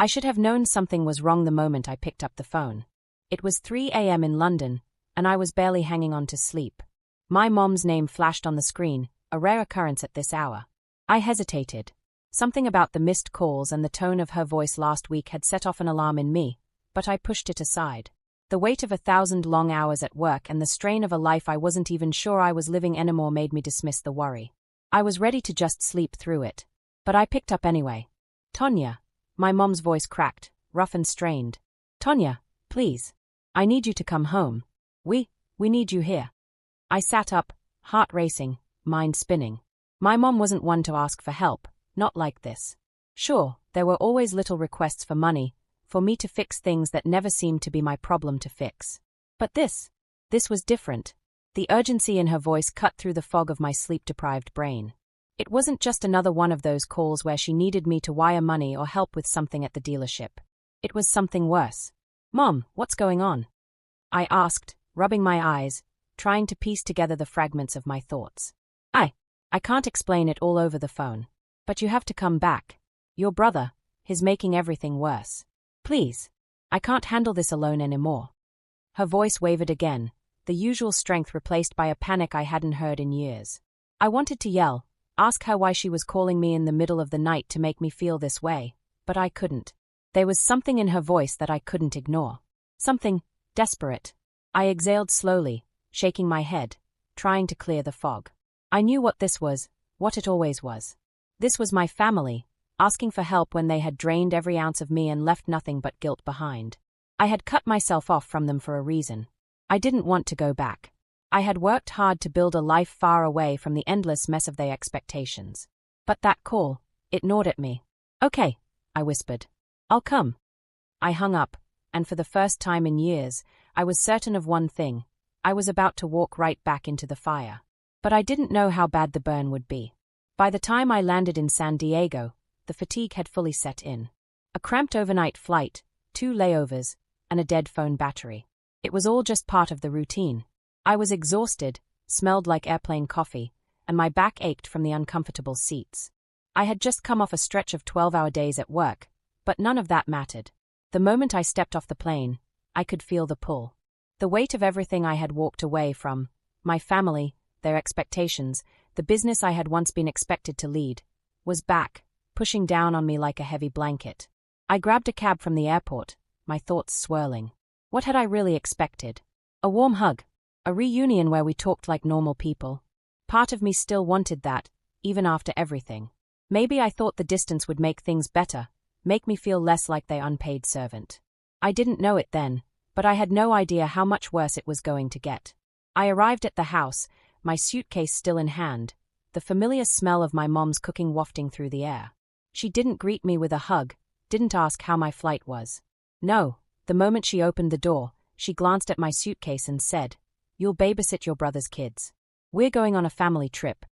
I should have known something was wrong the moment I picked up the phone. It was 3 a.m. in London, and I was barely hanging on to sleep. My mom's name flashed on the screen, a rare occurrence at this hour. I hesitated. Something about the missed calls and the tone of her voice last week had set off an alarm in me, but I pushed it aside. The weight of 1,000 long hours at work and the strain of a life I wasn't even sure I was living anymore made me dismiss the worry. I was ready to just sleep through it. But I picked up anyway. "Tonia." My mom's voice cracked, rough and strained. "Tonia, please. I need you to come home. We need you here." I sat up, heart racing, mind spinning. My mom wasn't one to ask for help, not like this. Sure, there were always little requests for money, for me to fix things that never seemed to be my problem to fix. But this was different. The urgency in her voice cut through the fog of my sleep-deprived brain. It wasn't just another one of those calls where she needed me to wire money or help with something at the dealership. It was something worse. "Mom, what's going on?" I asked, rubbing my eyes, trying to piece together the fragments of my thoughts. I can't explain it all over the phone. But you have to come back. Your brother, he's making everything worse. Please. I can't handle this alone anymore." Her voice wavered again, the usual strength replaced by a panic I hadn't heard in years. I wanted to yell, ask her why she was calling me in the middle of the night to make me feel this way, but I couldn't. There was something in her voice that I couldn't ignore. Something desperate. I exhaled slowly, shaking my head, trying to clear the fog. I knew what this was, what it always was. This was my family, asking for help when they had drained every ounce of me and left nothing but guilt behind. I had cut myself off from them for a reason. I didn't want to go back. I had worked hard to build a life far away from the endless mess of their expectations. But that call, it gnawed at me. "Okay," I whispered. "I'll come." I hung up, and for the first time in years, I was certain of one thing. I was about to walk right back into the fire. But I didn't know how bad the burn would be. By the time I landed in San Diego, the fatigue had fully set in. A cramped overnight flight, 2 layovers, and a dead phone battery. It was all just part of the routine. I was exhausted, smelled like airplane coffee, and my back ached from the uncomfortable seats. I had just come off a stretch of 12-hour days at work, but none of that mattered. The moment I stepped off the plane, I could feel the pull. The weight of everything I had walked away from, my family, their expectations, the business I had once been expected to lead, was back, pushing down on me like a heavy blanket. I grabbed a cab from the airport, my thoughts swirling. What had I really expected? A warm hug, a reunion where we talked like normal people. Part of me still wanted that, even after everything. Maybe I thought the distance would make things better, make me feel less like their unpaid servant. I didn't know it then, but I had no idea how much worse it was going to get. I arrived at the house, my suitcase still in hand, the familiar smell of my mom's cooking wafting through the air. She didn't greet me with a hug, didn't ask how my flight was. No, the moment she opened the door, she glanced at my suitcase and said, "You'll babysit your brother's kids. We're going on a family trip."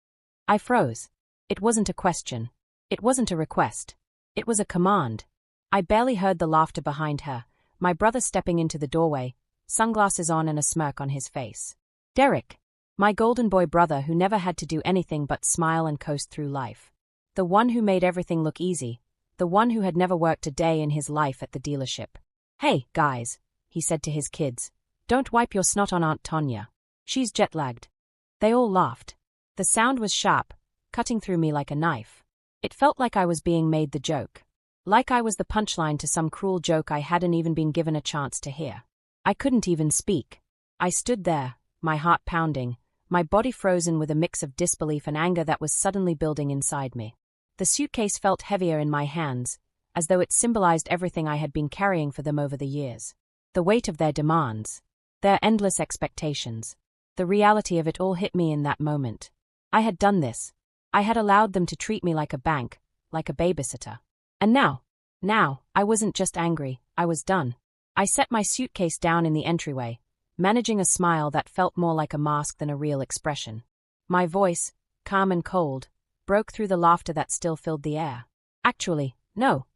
I froze. It wasn't a question. It wasn't a request. It was a command. I barely heard the laughter behind her, my brother stepping into the doorway, sunglasses on and a smirk on his face. Derek. My golden boy brother who never had to do anything but smile and coast through life. The one who made everything look easy. The one who had never worked a day in his life at the dealership. "Hey, guys," he said to his kids. "Don't wipe your snot on Aunt Tonia. She's jet-lagged." They all laughed. The sound was sharp, cutting through me like a knife. It felt like I was being made the joke. Like I was the punchline to some cruel joke I hadn't even been given a chance to hear. I couldn't even speak. I stood there, my heart pounding, my body frozen with a mix of disbelief and anger that was suddenly building inside me. The suitcase felt heavier in my hands, as though it symbolized everything I had been carrying for them over the years. The weight of their demands, their endless expectations. The reality of it all hit me in that moment. I had done this. I had allowed them to treat me like a bank, like a babysitter. And now, I wasn't just angry, I was done. I set my suitcase down in the entryway, managing a smile that felt more like a mask than a real expression. My voice, calm and cold, broke through the laughter that still filled the air. "Actually, no."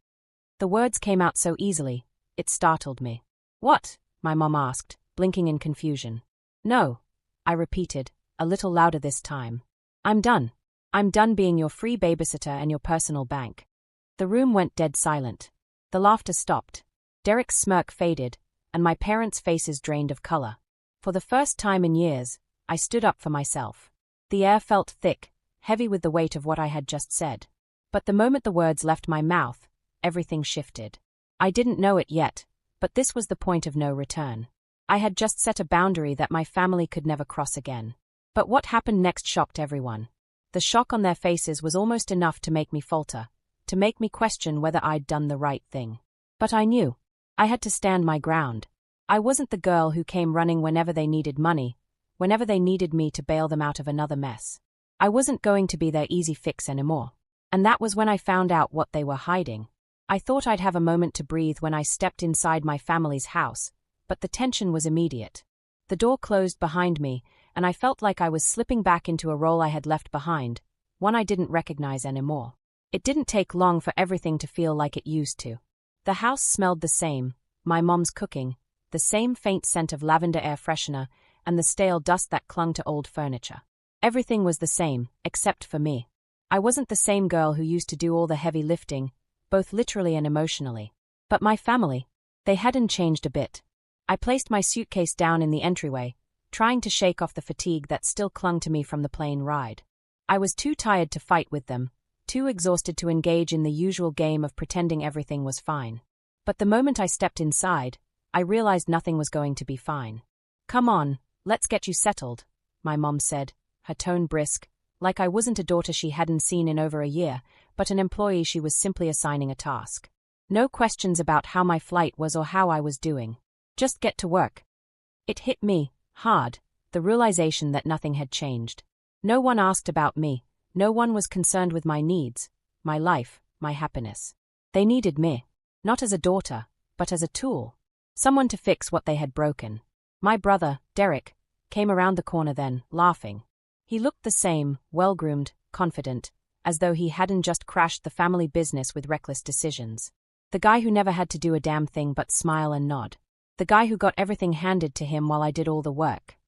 The words came out so easily, it startled me. "What?" my mom asked, blinking in confusion. "No," I repeated, a little louder this time. "I'm done. I'm done being your free babysitter and your personal bank." The room went dead silent. The laughter stopped. Derek's smirk faded, and my parents' faces drained of color. For the first time in years, I stood up for myself. The air felt thick, heavy with the weight of what I had just said. But the moment the words left my mouth, everything shifted. I didn't know it yet, but this was the point of no return. I had just set a boundary that my family could never cross again. But what happened next shocked everyone. The shock on their faces was almost enough to make me falter, to make me question whether I'd done the right thing. But I knew. I had to stand my ground. I wasn't the girl who came running whenever they needed money, whenever they needed me to bail them out of another mess. I wasn't going to be their easy fix anymore. And that was when I found out what they were hiding. I thought I'd have a moment to breathe when I stepped inside my family's house, but the tension was immediate. The door closed behind me, and I felt like I was slipping back into a role I had left behind, one I didn't recognize anymore. It didn't take long for everything to feel like it used to. The house smelled the same, my mom's cooking, the same faint scent of lavender air freshener, and the stale dust that clung to old furniture. Everything was the same, except for me. I wasn't the same girl who used to do all the heavy lifting, both literally and emotionally. But my family, they hadn't changed a bit. I placed my suitcase down in the entryway, trying to shake off the fatigue that still clung to me from the plane ride. I was too tired to fight with them, too exhausted to engage in the usual game of pretending everything was fine. But the moment I stepped inside, I realized nothing was going to be fine. "Come on, let's get you settled," my mom said, her tone brisk, like I wasn't a daughter she hadn't seen in over a year, but an employee she was simply assigning a task. No questions about how my flight was or how I was doing. Just get to work. It hit me, hard, the realization that nothing had changed. No one asked about me, no one was concerned with my needs, my life, my happiness. They needed me, not as a daughter, but as a tool. Someone to fix what they had broken. My brother, Derek, came around the corner then, laughing. He looked the same, well-groomed, confident, as though he hadn't just crashed the family business with reckless decisions. The guy who never had to do a damn thing but smile and nod. The guy who got everything handed to him while I did all the work.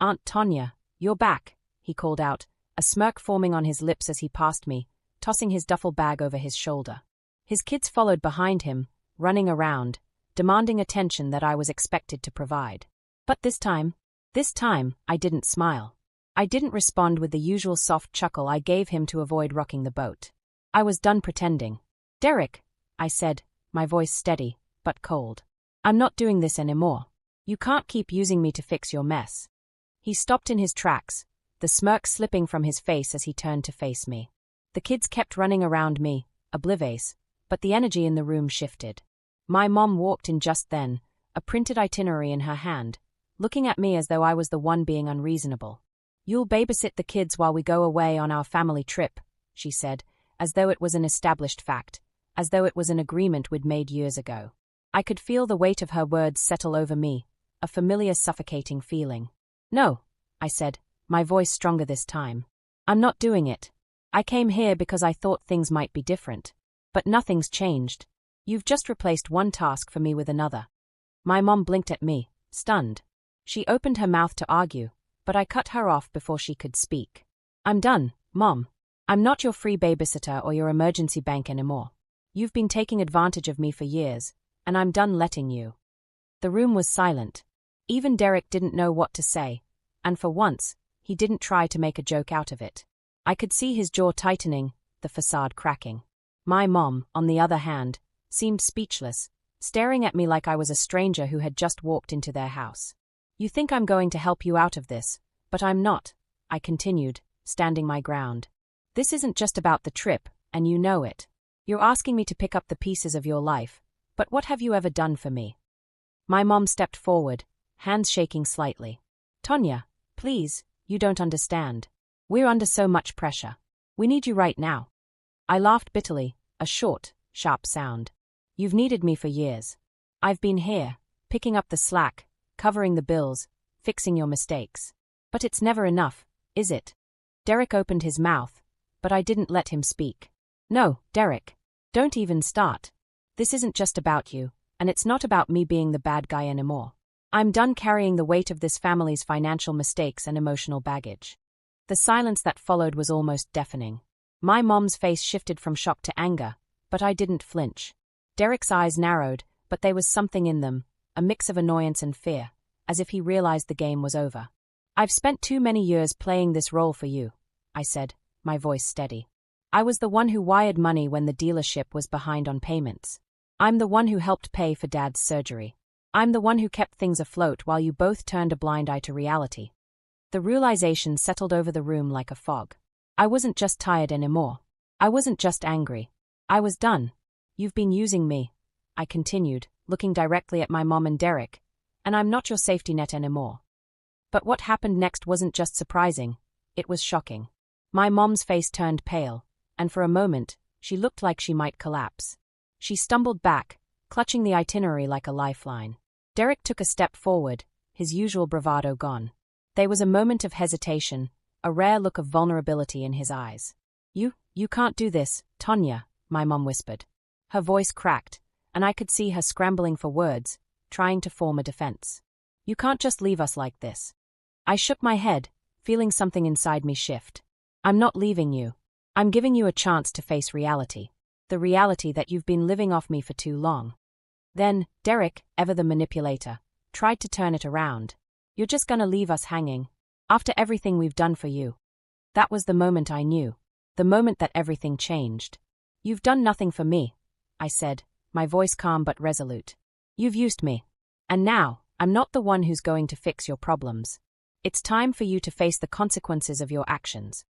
"Aunt Tonia, you're back," he called out, a smirk forming on his lips as he passed me, tossing his duffel bag over his shoulder. His kids followed behind him, running around, demanding attention that I was expected to provide. But this time, I didn't smile. I didn't respond with the usual soft chuckle I gave him to avoid rocking the boat. I was done pretending. "Derek," I said, my voice steady, but cold. "I'm not doing this anymore. You can't keep using me to fix your mess." He stopped in his tracks, the smirk slipping from his face as he turned to face me. The kids kept running around me, oblivious, but the energy in the room shifted. My mom walked in just then, a printed itinerary in her hand, looking at me as though I was the one being unreasonable. "You'll babysit the kids while we go away on our family trip," she said, as though it was an established fact, as though it was an agreement we'd made years ago. I could feel the weight of her words settle over me, a familiar suffocating feeling. "No," I said, my voice stronger this time. "I'm not doing it. I came here because I thought things might be different. But nothing's changed. You've just replaced one task for me with another." My mom blinked at me, stunned. She opened her mouth to argue, but I cut her off before she could speak. "I'm done, Mom. I'm not your free babysitter or your emergency bank anymore. You've been taking advantage of me for years, and I'm done letting you." The room was silent. Even Derek didn't know what to say, and for once, he didn't try to make a joke out of it. I could see his jaw tightening, the facade cracking. My mom, on the other hand, seemed speechless, staring at me like I was a stranger who had just walked into their house. "You think I'm going to help you out of this, but I'm not," I continued, standing my ground. "This isn't just about the trip, and you know it. You're asking me to pick up the pieces of your life, but what have you ever done for me?" My mom stepped forward, hands shaking slightly. "Tonia, please, you don't understand. We're under so much pressure. We need you right now." I laughed bitterly, a short, sharp sound. "You've needed me for years. I've been here, picking up the slack, covering the bills, fixing your mistakes. But it's never enough, is it?" Derek opened his mouth, but I didn't let him speak. "No, Derek. Don't even start. This isn't just about you, and it's not about me being the bad guy anymore. I'm done carrying the weight of this family's financial mistakes and emotional baggage." The silence that followed was almost deafening. My mom's face shifted from shock to anger, But I didn't flinch. Derek's eyes narrowed, but there was something in them, a mix of annoyance and fear, as if he realized the game was over. "I've spent too many years playing this role for you," I said, my voice steady. "I was the one who wired money when the dealership was behind on payments. I'm the one who helped pay for Dad's surgery. I'm the one who kept things afloat while you both turned a blind eye to reality." The realization settled over the room like a fog. I wasn't just tired anymore. I wasn't just angry. I was done. "You've been using me," I continued, looking directly at my mom and Derek, "and I'm not your safety net anymore." But what happened next wasn't just surprising, it was shocking. My mom's face turned pale, and for a moment, she looked like she might collapse. She stumbled back, clutching the itinerary like a lifeline. Derek took a step forward, his usual bravado gone. There was a moment of hesitation, a rare look of vulnerability in his eyes. You can't do this, Tonia," my mom whispered. Her voice cracked, and I could see her scrambling for words, trying to form a defense. "You can't just leave us like this." I shook my head, feeling something inside me shift. "I'm not leaving you. I'm giving you a chance to face reality. The reality that you've been living off me for too long." Then, Derek, ever the manipulator, tried to turn it around. "You're just gonna leave us hanging? After everything we've done for you?" That was the moment I knew. The moment that everything changed. "You've done nothing for me," I said, my voice calm but resolute. "You've used me. And now, I'm not the one who's going to fix your problems. It's time for you to face the consequences of your actions."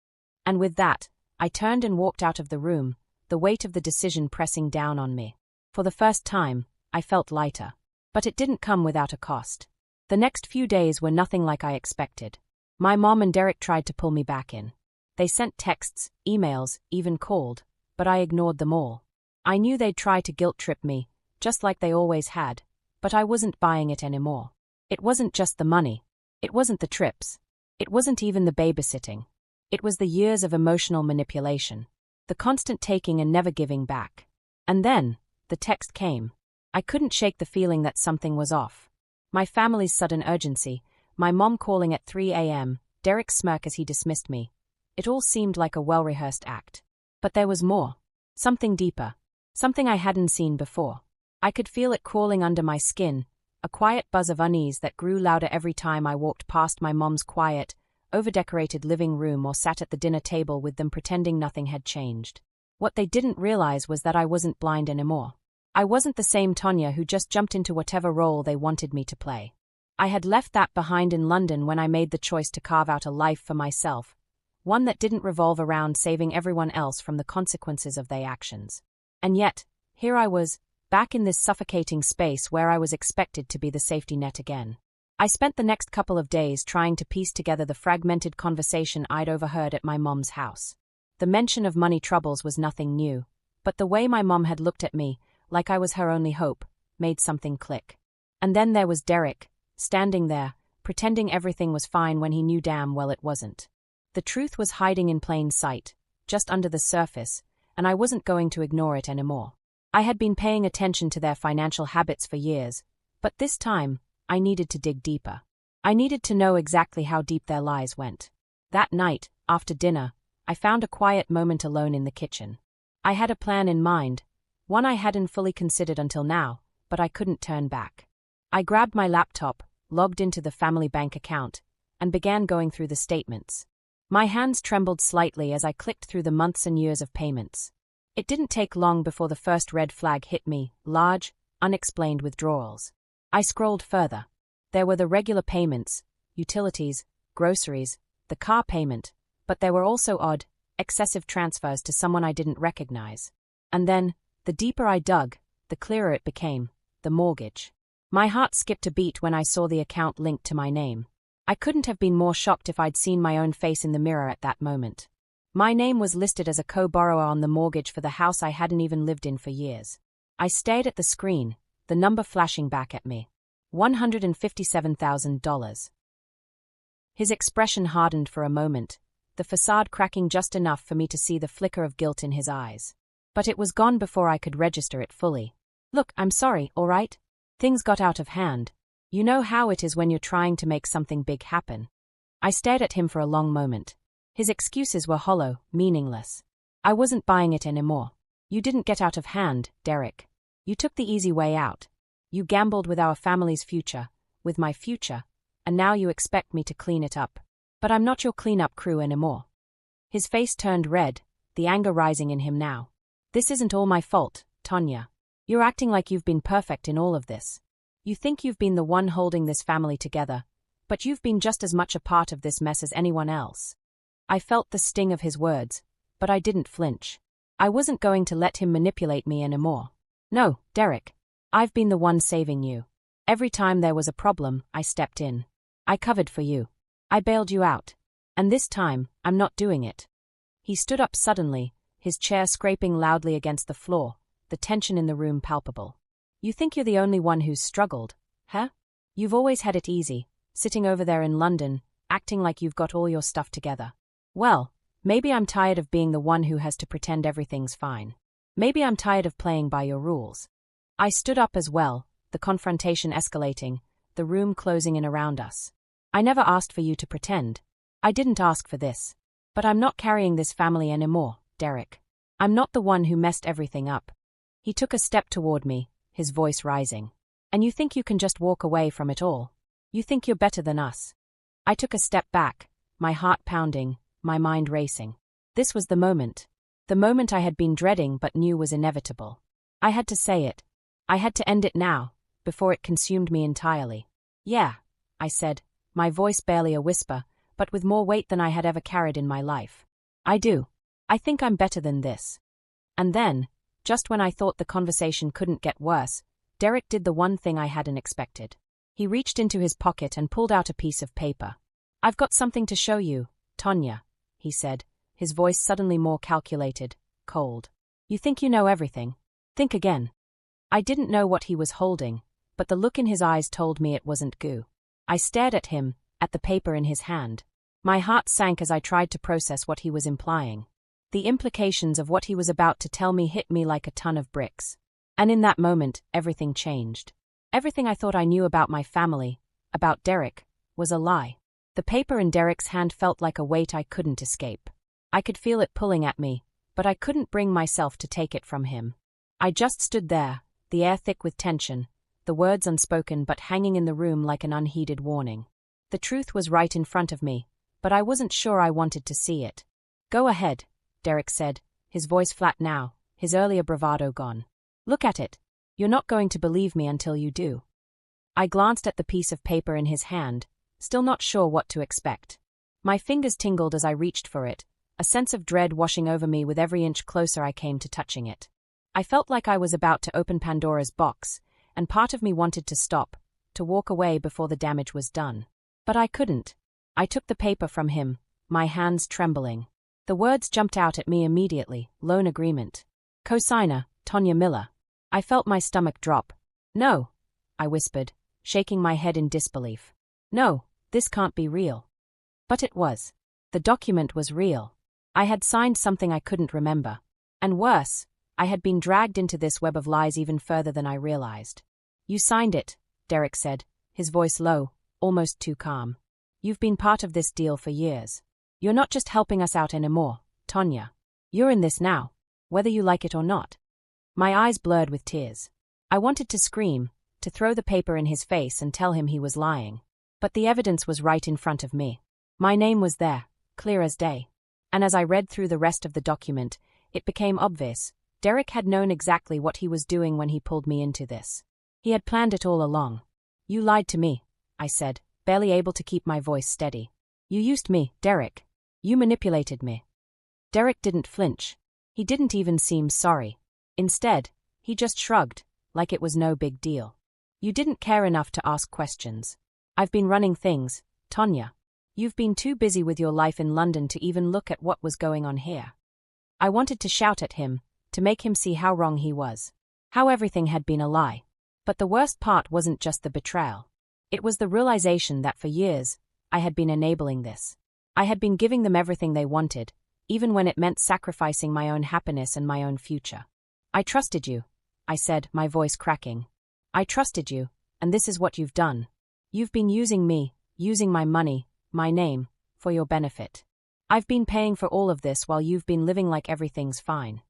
And with that, I turned and walked out of the room, the weight of the decision pressing down on me. For the first time, I felt lighter. But it didn't come without a cost. The next few days were nothing like I expected. My mom and Derek tried to pull me back in. They sent texts, emails, even called, but I ignored them all. I knew they'd try to guilt-trip me, just like they always had, but I wasn't buying it anymore. It wasn't just the money. It wasn't the trips. It wasn't even the babysitting. It was the years of emotional manipulation, the constant taking and never giving back. And then, the text came. I couldn't shake the feeling that something was off. My family's sudden urgency, my mom calling at 3 a.m., Derek's smirk as he dismissed me. It all seemed like a well-rehearsed act. But there was more. Something deeper. Something I hadn't seen before. I could feel it crawling under my skin, a quiet buzz of unease that grew louder every time I walked past my mom's quiet, over-decorated living room or sat at the dinner table with them pretending nothing had changed. What they didn't realize was that I wasn't blind anymore. I wasn't the same Tonia who just jumped into whatever role they wanted me to play. I had left that behind in London when I made the choice to carve out a life for myself, one that didn't revolve around saving everyone else from the consequences of their actions. And yet, here I was, back in this suffocating space where I was expected to be the safety net again. I spent the next couple of days trying to piece together the fragmented conversation I'd overheard at my mom's house. The mention of money troubles was nothing new, but the way my mom had looked at me, like I was her only hope, made something click. And then there was Derek, standing there, pretending everything was fine when he knew damn well it wasn't. The truth was hiding in plain sight, just under the surface, and I wasn't going to ignore it anymore. I had been paying attention to their financial habits for years, but this time, I needed to dig deeper. I needed to know exactly how deep their lies went. That night, after dinner, I found a quiet moment alone in the kitchen. I had a plan in mind, one I hadn't fully considered until now, but I couldn't turn back. I grabbed my laptop, logged into the family bank account, and began going through the statements. My hands trembled slightly as I clicked through the months and years of payments. It didn't take long before the first red flag hit me, large, unexplained withdrawals. I scrolled further. There were the regular payments, utilities, groceries, the car payment, but there were also odd, excessive transfers to someone I didn't recognize. And then, the deeper I dug, the clearer it became, the mortgage. My heart skipped a beat when I saw the account linked to my name. I couldn't have been more shocked if I'd seen my own face in the mirror at that moment. My name was listed as a co-borrower on the mortgage for the house I hadn't even lived in for years. I stared at the screen, the number flashing back at me. $157,000. His expression hardened for a moment, the facade cracking just enough for me to see the flicker of guilt in his eyes. But it was gone before I could register it fully. "Look, I'm sorry, all right? Things got out of hand. You know how it is when you're trying to make something big happen." I stared at him for a long moment. His excuses were hollow, meaningless. I wasn't buying it anymore. You didn't get out of hand, Derek. You took the easy way out. You gambled with our family's future, with my future, and now you expect me to clean it up. But I'm not your cleanup crew anymore. His face turned red, the anger rising in him now. This isn't all my fault, Tonia. You're acting like you've been perfect in all of this. You think you've been the one holding this family together, but you've been just as much a part of this mess as anyone else. I felt the sting of his words, but I didn't flinch. I wasn't going to let him manipulate me anymore. No, Derek. I've been the one saving you. Every time there was a problem, I stepped in. I covered for you. I bailed you out. And this time, I'm not doing it. He stood up suddenly, his chair scraping loudly against the floor, the tension in the room palpable. You think you're the only one who's struggled, huh? You've always had it easy, sitting over there in London, acting like you've got all your stuff together. Well, maybe I'm tired of being the one who has to pretend everything's fine. Maybe I'm tired of playing by your rules. I stood up as well, the confrontation escalating, the room closing in around us. I never asked for you to pretend. I didn't ask for this. But I'm not carrying this family anymore, Derek. I'm not the one who messed everything up. He took a step toward me, his voice rising. And you think you can just walk away from it all? You think you're better than us? I took a step back, my heart pounding, my mind racing. This was the moment I had been dreading but knew was inevitable. I had to say it. I had to end it now, before it consumed me entirely. Yeah, I said, my voice barely a whisper, but with more weight than I had ever carried in my life. I do. I think I'm better than this. And then, just when I thought the conversation couldn't get worse, Derek did the one thing I hadn't expected. He reached into his pocket and pulled out a piece of paper. I've got something to show you, Tonia, he said, his voice suddenly more calculated, cold. You think you know everything? Think again. I didn't know what he was holding, but the look in his eyes told me it wasn't goo. I stared at him, at the paper in his hand. My heart sank as I tried to process what he was implying. The implications of what he was about to tell me hit me like a ton of bricks. And in that moment, everything changed. Everything I thought I knew about my family, about Derek, was a lie. The paper in Derek's hand felt like a weight I couldn't escape. I could feel it pulling at me, but I couldn't bring myself to take it from him. I just stood there, the air thick with tension, the words unspoken but hanging in the room like an unheeded warning. The truth was right in front of me, but I wasn't sure I wanted to see it. Go ahead, Derek said, his voice flat now, his earlier bravado gone. Look at it. You're not going to believe me until you do. I glanced at the piece of paper in his hand, still not sure what to expect. My fingers tingled as I reached for it, a sense of dread washing over me with every inch closer I came to touching it. I felt like I was about to open Pandora's box, and part of me wanted to stop, to walk away before the damage was done. But I couldn't. I took the paper from him, my hands trembling. The words jumped out at me immediately, loan agreement. Co-signer, Tonia Miller. I felt my stomach drop. No, I whispered, shaking my head in disbelief. No, this can't be real. But it was. The document was real. I had signed something I couldn't remember. And worse, I had been dragged into this web of lies even further than I realized. You signed it, Derek said, his voice low, almost too calm. You've been part of this deal for years. You're not just helping us out anymore, Tonia. You're in this now, whether you like it or not. My eyes blurred with tears. I wanted to scream, to throw the paper in his face and tell him he was lying. But the evidence was right in front of me. My name was there, clear as day. And as I read through the rest of the document, it became obvious. Derek had known exactly what he was doing when he pulled me into this. He had planned it all along. You lied to me, I said, barely able to keep my voice steady. You used me, Derek. You manipulated me. Derek didn't flinch. He didn't even seem sorry. Instead, he just shrugged, like it was no big deal. You didn't care enough to ask questions. I've been running things, Tonia. You've been too busy with your life in London to even look at what was going on here. I wanted to shout at him, to make him see how wrong he was. How everything had been a lie. But the worst part wasn't just the betrayal. It was the realization that for years, I had been enabling this. I had been giving them everything they wanted, even when it meant sacrificing my own happiness and my own future. I trusted you, I said, my voice cracking. I trusted you, and this is what you've done. You've been using me, using my money, my name, for your benefit. I've been paying for all of this while you've been living like everything's fine.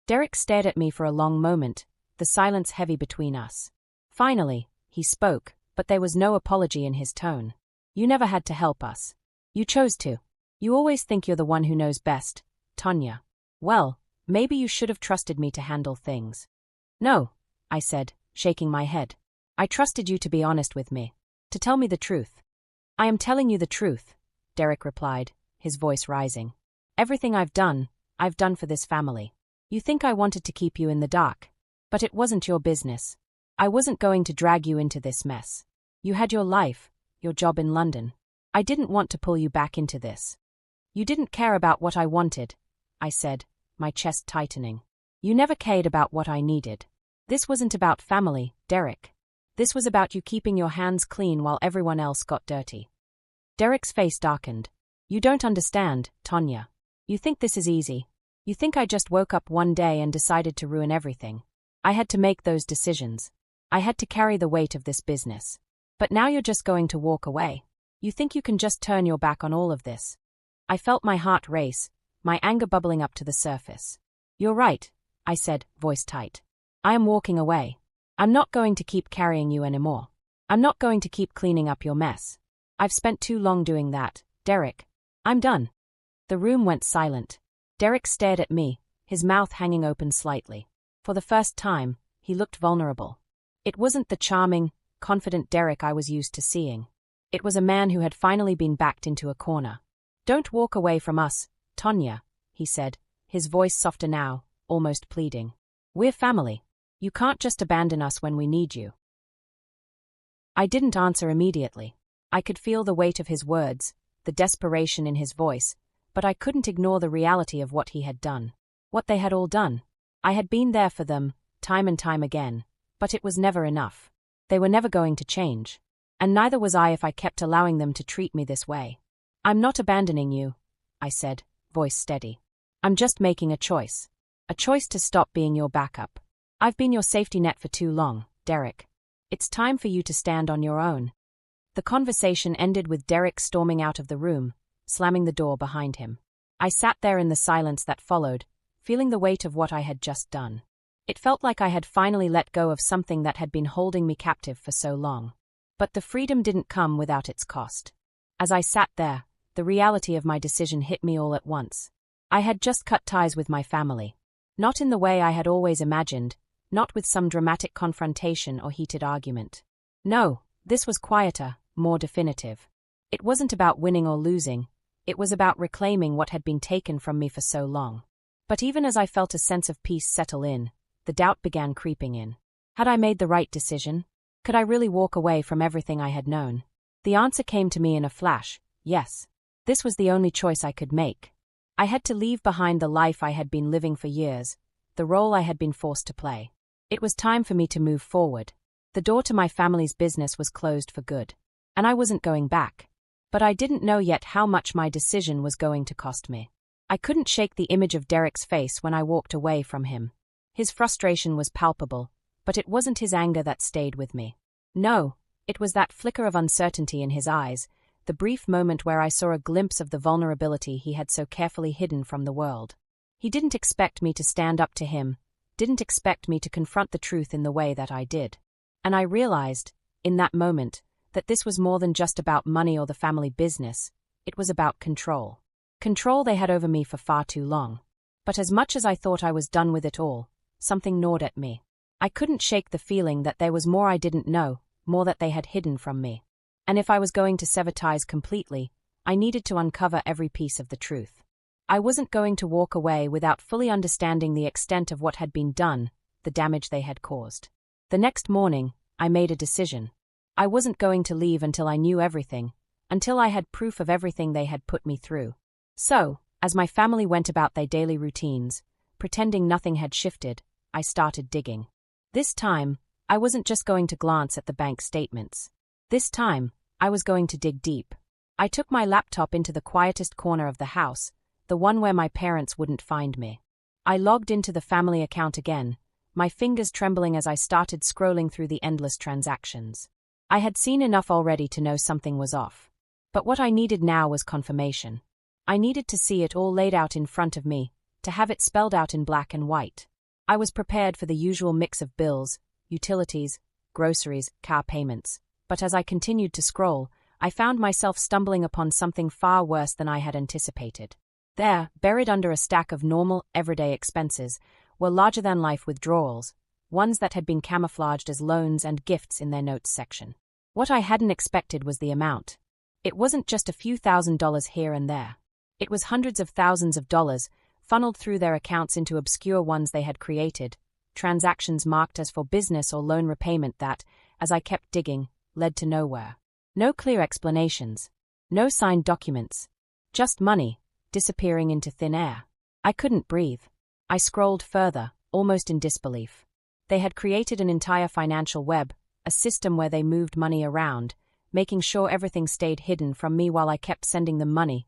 Derek stared at me for a long moment, the silence heavy between us. Finally, he spoke, but there was no apology in his tone. You never had to help us. You chose to. You always think you're the one who knows best, Tonia. Well, maybe you should have trusted me to handle things. No, I said, shaking my head. I trusted you to be honest with me, to tell me the truth. I am telling you the truth, Derek replied, his voice rising. Everything I've done for this family. You think I wanted to keep you in the dark, but it wasn't your business. I wasn't going to drag you into this mess. You had your life, your job in London. I didn't want to pull you back into this. You didn't care about what I wanted, I said, my chest tightening. You never cared about what I needed. This wasn't about family, Derek. This was about you keeping your hands clean while everyone else got dirty. Derek's face darkened. You don't understand, Tonia. You think this is easy. You think I just woke up one day and decided to ruin everything. I had to make those decisions. I had to carry the weight of this business. But now you're just going to walk away. You think you can just turn your back on all of this. I felt my heart race, my anger bubbling up to the surface. You're right, I said, voice tight. I am walking away. I'm not going to keep carrying you anymore. I'm not going to keep cleaning up your mess. I've spent too long doing that, Derek. I'm done. The room went silent. Derek stared at me, his mouth hanging open slightly. For the first time, he looked vulnerable. It wasn't the charming, confident Derek I was used to seeing. It was a man who had finally been backed into a corner. Don't walk away from us, Tonia, he said, his voice softer now, almost pleading. We're family. You can't just abandon us when we need you. I didn't answer immediately. I could feel the weight of his words, the desperation in his voice, but I couldn't ignore the reality of what he had done. What they had all done. I had been there for them, time and time again, but it was never enough. They were never going to change. And neither was I if I kept allowing them to treat me this way. I'm not abandoning you, I said, voice steady. I'm just making a choice. A choice to stop being your backup. I've been your safety net for too long, Derek. It's time for you to stand on your own. The conversation ended with Derek storming out of the room, slamming the door behind him. I sat there in the silence that followed, feeling the weight of what I had just done. It felt like I had finally let go of something that had been holding me captive for so long. But the freedom didn't come without its cost. As I sat there, the reality of my decision hit me all at once. I had just cut ties with my family. Not in the way I had always imagined, not with some dramatic confrontation or heated argument. No, this was quieter, more definitive. It wasn't about winning or losing, it was about reclaiming what had been taken from me for so long. But even as I felt a sense of peace settle in, the doubt began creeping in. Had I made the right decision? Could I really walk away from everything I had known? The answer came to me in a flash, yes. This was the only choice I could make. I had to leave behind the life I had been living for years, the role I had been forced to play. It was time for me to move forward. The door to my family's business was closed for good. And I wasn't going back. But I didn't know yet how much my decision was going to cost me. I couldn't shake the image of Derek's face when I walked away from him. His frustration was palpable, but it wasn't his anger that stayed with me. No, it was that flicker of uncertainty in his eyes, the brief moment where I saw a glimpse of the vulnerability he had so carefully hidden from the world. He didn't expect me to stand up to him, didn't expect me to confront the truth in the way that I did. And I realized, in that moment, that this was more than just about money or the family business, it was about control. Control they had over me for far too long. But as much as I thought I was done with it all, something gnawed at me. I couldn't shake the feeling that there was more I didn't know, more that they had hidden from me. And if I was going to sever ties completely, I needed to uncover every piece of the truth. I wasn't going to walk away without fully understanding the extent of what had been done, the damage they had caused. The next morning, I made a decision. I wasn't going to leave until I knew everything, until I had proof of everything they had put me through. So, as my family went about their daily routines, pretending nothing had shifted, I started digging. This time, I wasn't just going to glance at the bank statements. This time, I was going to dig deep. I took my laptop into the quietest corner of the house, the one where my parents wouldn't find me. I logged into the family account again, my fingers trembling as I started scrolling through the endless transactions. I had seen enough already to know something was off. But what I needed now was confirmation. I needed to see it all laid out in front of me, to have it spelled out in black and white. I was prepared for the usual mix of bills, utilities, groceries, car payments. But as I continued to scroll, I found myself stumbling upon something far worse than I had anticipated. There, buried under a stack of normal, everyday expenses, were larger-than-life withdrawals, ones that had been camouflaged as loans and gifts in their notes section. What I hadn't expected was the amount. It wasn't just a few $1,000s here and there. It was hundreds of thousands of dollars, funneled through their accounts into obscure ones they had created, transactions marked as for business or loan repayment that, as I kept digging, led to nowhere. No clear explanations. No signed documents. Just money, disappearing into thin air. I couldn't breathe. I scrolled further, almost in disbelief. They had created an entire financial web, a system where they moved money around, making sure everything stayed hidden from me while I kept sending them money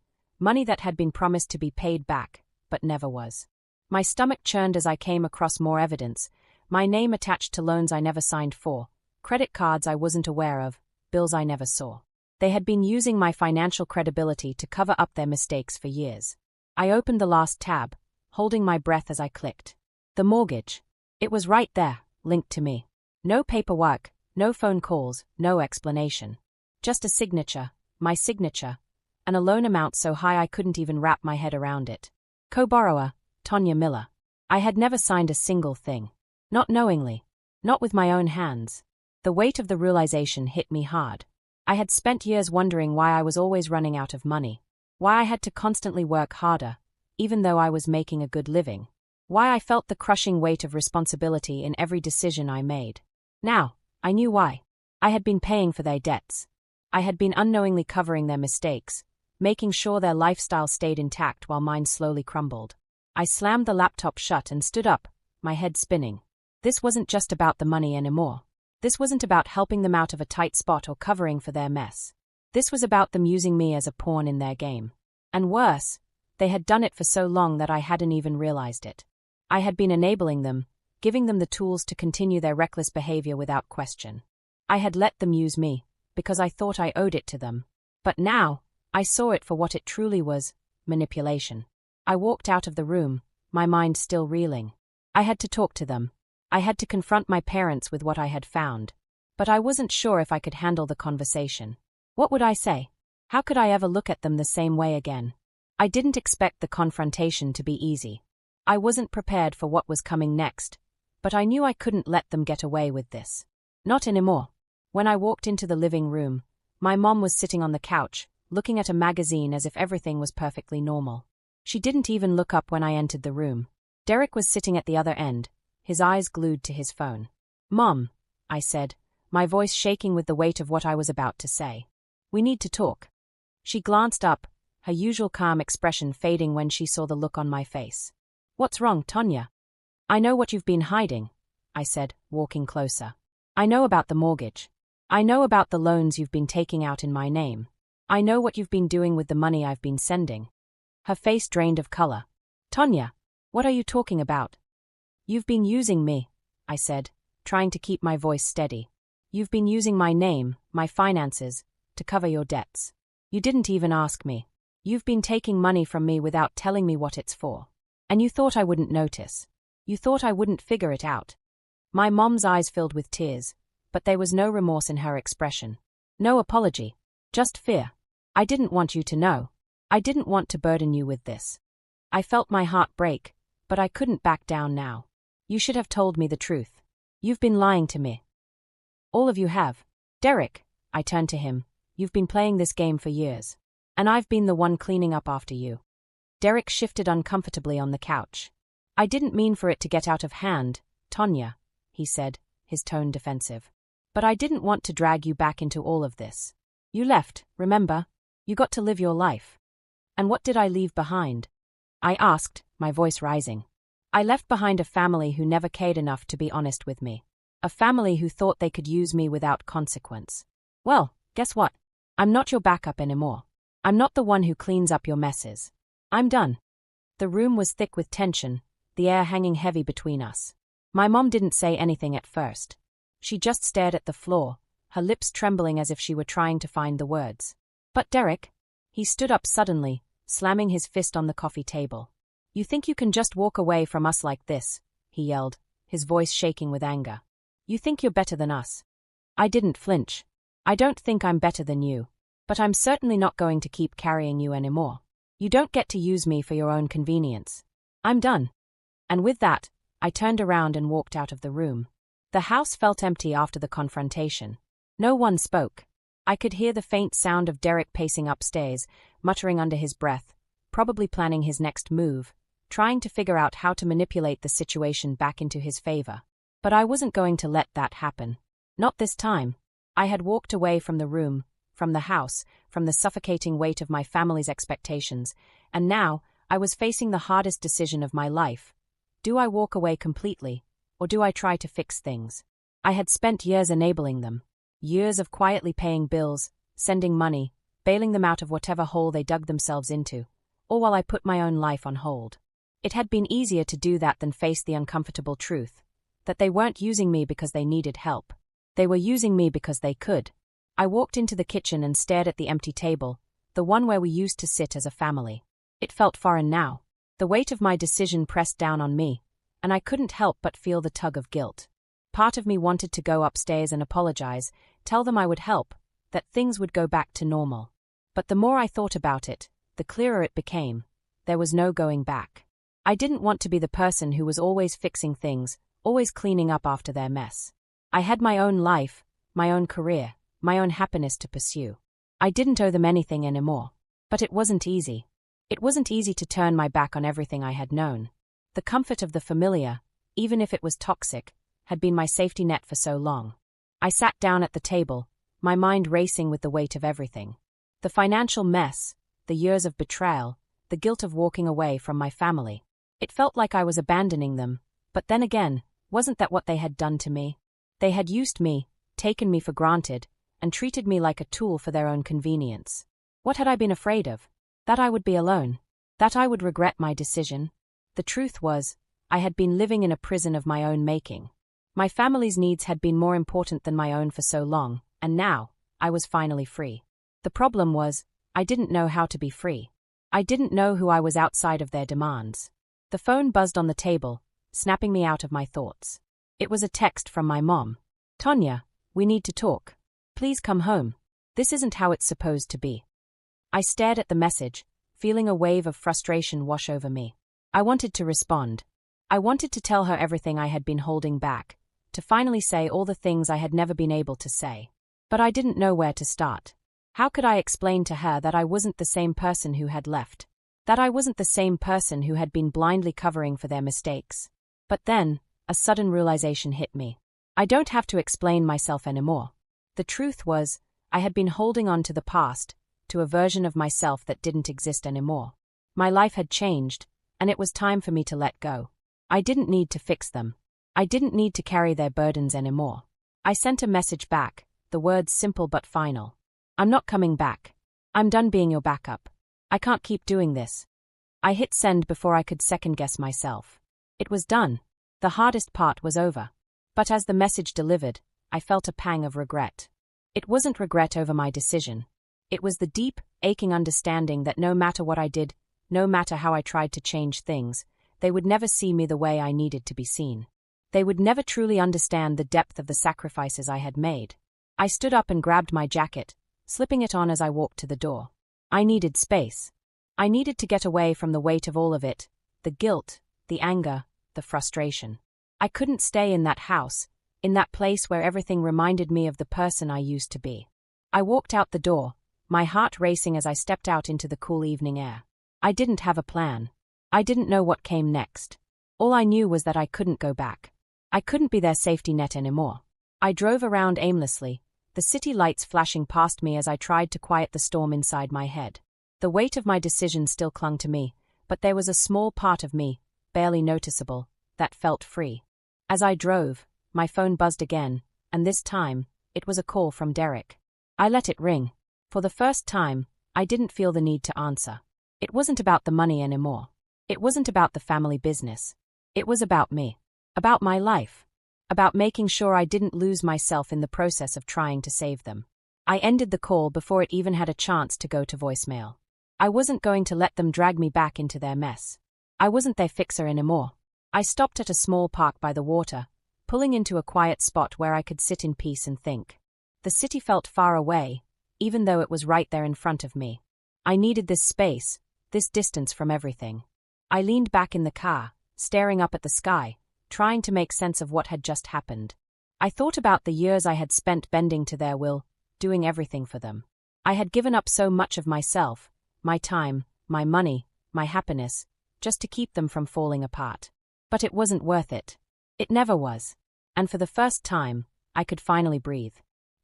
that had been promised to be paid back, but never was. My stomach churned as I came across more evidence, my name attached to loans I never signed for, credit cards I wasn't aware of, bills I never saw. They had been using my financial credibility to cover up their mistakes for years. I opened the last tab, holding my breath as I clicked. The mortgage. It was right there, linked to me. No paperwork, no phone calls, no explanation. Just a signature, my signature, and a loan amount so high I couldn't even wrap my head around it. Co-borrower, Tonia Miller. I had never signed a single thing. Not knowingly. Not with my own hands. The weight of the realization hit me hard. I had spent years wondering why I was always running out of money. Why I had to constantly work harder, even though I was making a good living. Why I felt the crushing weight of responsibility in every decision I made. Now, I knew why. I had been paying for their debts. I had been unknowingly covering their mistakes, making sure their lifestyle stayed intact while mine slowly crumbled. I slammed the laptop shut and stood up, my head spinning. This wasn't just about the money anymore. This wasn't about helping them out of a tight spot or covering for their mess. This was about them using me as a pawn in their game. And worse, they had done it for so long that I hadn't even realized it. I had been enabling them, giving them the tools to continue their reckless behavior without question. I had let them use me, because I thought I owed it to them. But now, I saw it for what it truly was, manipulation. I walked out of the room, my mind still reeling. I had to talk to them. I had to confront my parents with what I had found. But I wasn't sure if I could handle the conversation. What would I say? How could I ever look at them the same way again? I didn't expect the confrontation to be easy. I wasn't prepared for what was coming next, but I knew I couldn't let them get away with this. Not anymore. When I walked into the living room, my mom was sitting on the couch, looking at a magazine as if everything was perfectly normal. She didn't even look up when I entered the room. Derek was sitting at the other end, his eyes glued to his phone. "Mom," I said, my voice shaking with the weight of what I was about to say. "We need to talk." She glanced up, her usual calm expression fading when she saw the look on my face. "What's wrong, Tonia?" "I know what you've been hiding," I said, walking closer. "I know about the mortgage. I know about the loans you've been taking out in my name. I know what you've been doing with the money I've been sending." Her face drained of color. "Tonia, what are you talking about?" "You've been using me," I said, trying to keep my voice steady. "You've been using my name, my finances, to cover your debts. You didn't even ask me. You've been taking money from me without telling me what it's for. And you thought I wouldn't notice. You thought I wouldn't figure it out." My mom's eyes filled with tears, but there was no remorse in her expression. No apology. Just fear. "I didn't want you to know. I didn't want to burden you with this." I felt my heart break, but I couldn't back down now. "You should have told me the truth. You've been lying to me. All of you have. Derek," I turned to him, "you've been playing this game for years. And I've been the one cleaning up after you." Derek shifted uncomfortably on the couch. "I didn't mean for it to get out of hand, Tonia," he said, his tone defensive. "But I didn't want to drag you back into all of this. You left, remember? You got to live your life. And what did I leave behind?" I asked, my voice rising. "I left behind a family who never cared enough to be honest with me. A family who thought they could use me without consequence. Well, guess what? I'm not your backup anymore. I'm not the one who cleans up your messes. I'm done." The room was thick with tension, the air hanging heavy between us. My mom didn't say anything at first. She just stared at the floor, her lips trembling as if she were trying to find the words. "But Derek," he stood up suddenly, slamming his fist on the coffee table. "You think you can just walk away from us like this, he yelled, his voice shaking with anger. You think you're better than us? I didn't flinch. I don't think I'm better than you. But I'm certainly not going to keep carrying you anymore. You don't get to use me for your own convenience. I'm done. And with that, I turned around and walked out of the room. The house felt empty after the confrontation. No one spoke. I could hear the faint sound of Derek pacing upstairs, muttering under his breath, probably planning his next move, trying to figure out how to manipulate the situation back into his favor. But I wasn't going to let that happen. Not this time. I had walked away from the room, from the house, from the suffocating weight of my family's expectations, and now I was facing the hardest decision of my life. Do I walk away completely, or do I try to fix things? I had spent years enabling them. Years of quietly paying bills, sending money, bailing them out of whatever hole they dug themselves into, all while I put my own life on hold. It had been easier to do that than face the uncomfortable truth, that they weren't using me because they needed help. They were using me because they could. I walked into the kitchen and stared at the empty table, the one where we used to sit as a family. It felt foreign now. The weight of my decision pressed down on me, and I couldn't help but feel the tug of guilt. Part of me wanted to go upstairs and apologize, tell them I would help, that things would go back to normal. But the more I thought about it, the clearer it became. There was no going back. I didn't want to be the person who was always fixing things, always cleaning up after their mess. I had my own life, my own career, my own happiness to pursue. I didn't owe them anything anymore. But it wasn't easy. It wasn't easy to turn my back on everything I had known. The comfort of the familiar, even if it was toxic, had been my safety net for so long. I sat down at the table, my mind racing with the weight of everything. The financial mess, the years of betrayal, the guilt of walking away from my family. It felt like I was abandoning them, but then again, wasn't that what they had done to me? They had used me, taken me for granted, and treated me like a tool for their own convenience. What had I been afraid of? That I would be alone. That I would regret my decision. The truth was, I had been living in a prison of my own making. My family's needs had been more important than my own for so long, and now, I was finally free. The problem was, I didn't know how to be free. I didn't know who I was outside of their demands. The phone buzzed on the table, snapping me out of my thoughts. It was a text from my mom. Tonia, we need to talk. Please come home. This isn't how it's supposed to be. I stared at the message, feeling a wave of frustration wash over me. I wanted to respond. I wanted to tell her everything I had been holding back, to finally say all the things I had never been able to say. But I didn't know where to start. How could I explain to her that I wasn't the same person who had left? That I wasn't the same person who had been blindly covering for their mistakes? But then, a sudden realization hit me. I don't have to explain myself anymore. The truth was, I had been holding on to the past, to a version of myself that didn't exist anymore. My life had changed, and it was time for me to let go. I didn't need to fix them. I didn't need to carry their burdens anymore. I sent a message back, the words simple but final. I'm not coming back. I'm done being your backup. I can't keep doing this. I hit send before I could second-guess myself. It was done. The hardest part was over. But as the message delivered, I felt a pang of regret. It wasn't regret over my decision. It was the deep, aching understanding that no matter what I did, no matter how I tried to change things, they would never see me the way I needed to be seen. They would never truly understand the depth of the sacrifices I had made. I stood up and grabbed my jacket, slipping it on as I walked to the door. I needed space. I needed to get away from the weight of all of it, the guilt, the anger, the frustration. I couldn't stay in that house, in that place where everything reminded me of the person I used to be. I walked out the door, my heart racing as I stepped out into the cool evening air. I didn't have a plan. I didn't know what came next. All I knew was that I couldn't go back. I couldn't be their safety net anymore. I drove around aimlessly, the city lights flashing past me as I tried to quiet the storm inside my head. The weight of my decision still clung to me, but there was a small part of me, barely noticeable, that felt free. As I drove, my phone buzzed again, and this time, it was a call from Derek. I let it ring. For the first time, I didn't feel the need to answer. It wasn't about the money anymore. It wasn't about the family business. It was about me. About my life. About making sure I didn't lose myself in the process of trying to save them. I ended the call before it even had a chance to go to voicemail. I wasn't going to let them drag me back into their mess. I wasn't their fixer anymore. I stopped at a small park by the water, pulling into a quiet spot where I could sit in peace and think. The city felt far away, even though it was right there in front of me. I needed this space, this distance from everything. I leaned back in the car, staring up at the sky, trying to make sense of what had just happened. I thought about the years I had spent bending to their will, doing everything for them. I had given up so much of myself, my time, my money, my happiness, just to keep them from falling apart. But it wasn't worth it. It never was. And for the first time, I could finally breathe.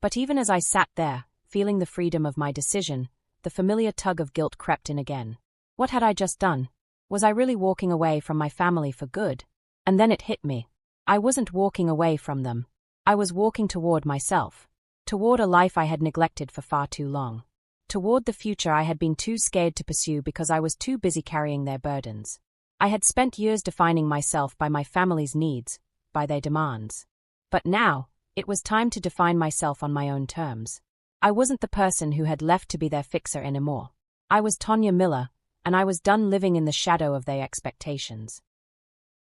But even as I sat there, feeling the freedom of my decision, the familiar tug of guilt crept in again. What had I just done? Was I really walking away from my family for good? And then it hit me. I wasn't walking away from them. I was walking toward myself. Toward a life I had neglected for far too long. Toward the future I had been too scared to pursue because I was too busy carrying their burdens. I had spent years defining myself by my family's needs, by their demands. But now, it was time to define myself on my own terms. I wasn't the person who had left to be their fixer anymore. I was Tonia Miller, and I was done living in the shadow of their expectations.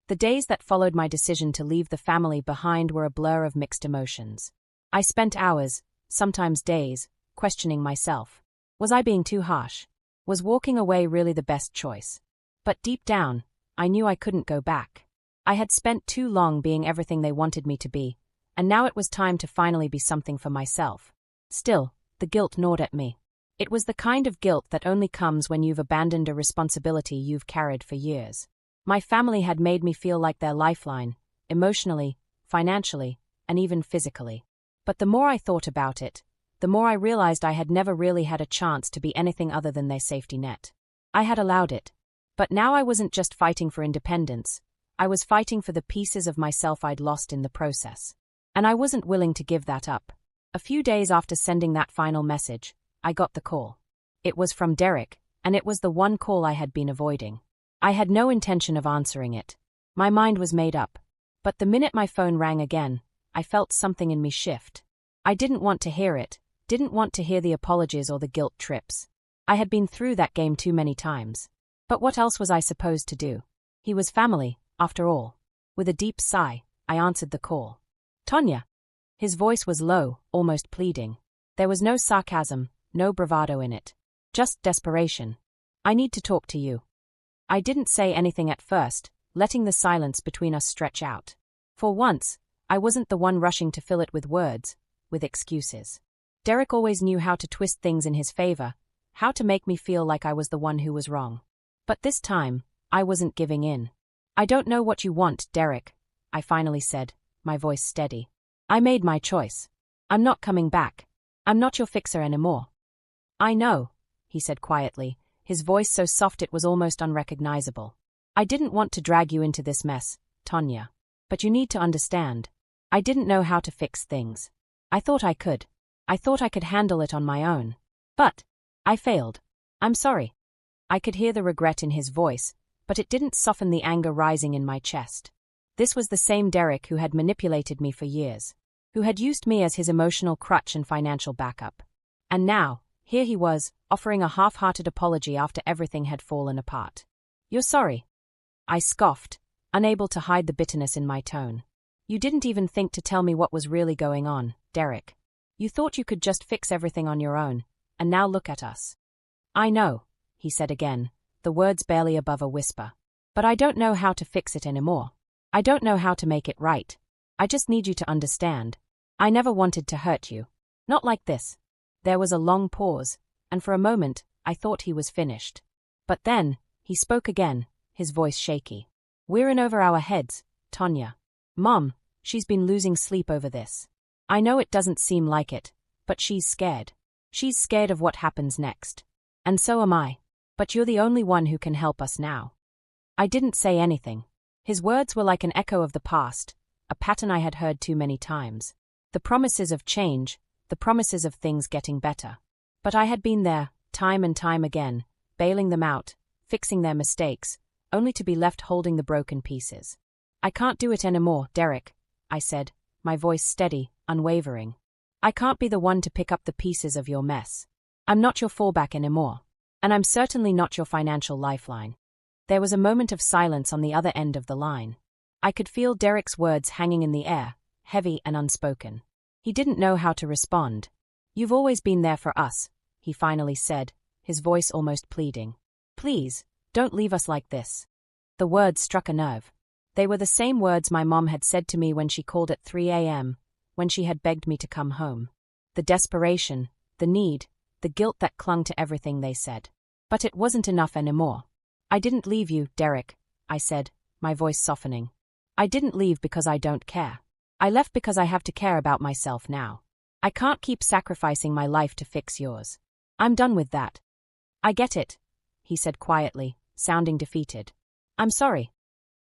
The days that followed my decision to leave the family behind were a blur of mixed emotions. I spent hours, sometimes days, questioning myself. Was I being too harsh? Was walking away really the best choice? But deep down, I knew I couldn't go back. I had spent too long being everything they wanted me to be, and now it was time to finally be something for myself. Still, the guilt gnawed at me. It was the kind of guilt that only comes when you've abandoned a responsibility you've carried for years. My family had made me feel like their lifeline, emotionally, financially, and even physically. But the more I thought about it, the more I realized I had never really had a chance to be anything other than their safety net. I had allowed it. But now I wasn't just fighting for independence, I was fighting for the pieces of myself I'd lost in the process. And I wasn't willing to give that up. A few days after sending that final message, I got the call. It was from Derek, and it was the one call I had been avoiding. I had no intention of answering it. My mind was made up. But the minute my phone rang again, I felt something in me shift. I didn't want to hear it, didn't want to hear the apologies or the guilt trips. I had been through that game too many times. But what else was I supposed to do? He was family, after all. With a deep sigh, I answered the call. Tonia. His voice was low, almost pleading. There was no sarcasm, no bravado in it. Just desperation. I need to talk to you. I didn't say anything at first, letting the silence between us stretch out. For once, I wasn't the one rushing to fill it with words, with excuses. Derek always knew how to twist things in his favor, how to make me feel like I was the one who was wrong. But this time, I wasn't giving in. I don't know what you want, Derek, I finally said, my voice steady. I made my choice. I'm not coming back. I'm not your fixer anymore. I know, he said quietly, his voice so soft it was almost unrecognizable. I didn't want to drag you into this mess, Tonia. But you need to understand. I didn't know how to fix things. I thought I could. I thought I could handle it on my own. But I failed. I'm sorry. I could hear the regret in his voice, but it didn't soften the anger rising in my chest. This was the same Derek who had manipulated me for years, who had used me as his emotional crutch and financial backup. And now, here he was, offering a half-hearted apology after everything had fallen apart. You're sorry. I scoffed, unable to hide the bitterness in my tone. You didn't even think to tell me what was really going on, Derek. You thought you could just fix everything on your own, and now look at us. I know, he said again, the words barely above a whisper. But I don't know how to fix it anymore. I don't know how to make it right. I just need you to understand. I never wanted to hurt you. Not like this. There was a long pause, and for a moment, I thought he was finished. But then, he spoke again, his voice shaky. We're in over our heads, Tonia. Mom, she's been losing sleep over this. I know it doesn't seem like it, but she's scared. She's scared of what happens next. And so am I. But you're the only one who can help us now. I didn't say anything. His words were like an echo of the past, a pattern I had heard too many times. The promises of change, the promises of things getting better. But I had been there, time and time again, bailing them out, fixing their mistakes, only to be left holding the broken pieces. I can't do it anymore, Derek, I said, my voice steady, unwavering. I can't be the one to pick up the pieces of your mess. I'm not your fallback anymore. And I'm certainly not your financial lifeline. There was a moment of silence on the other end of the line. I could feel Derek's words hanging in the air, heavy and unspoken. He didn't know how to respond. "You've always been there for us," he finally said, his voice almost pleading. "Please, don't leave us like this." The words struck a nerve. They were the same words my mom had said to me when she called at 3 a.m., when she had begged me to come home. The desperation, the need, the guilt that clung to everything they said. But it wasn't enough anymore. "I didn't leave you, Derek," I said, my voice softening. "I didn't leave because I don't care. I left because I have to care about myself now. I can't keep sacrificing my life to fix yours. I'm done with that." "I get it," he said quietly, sounding defeated. "I'm sorry."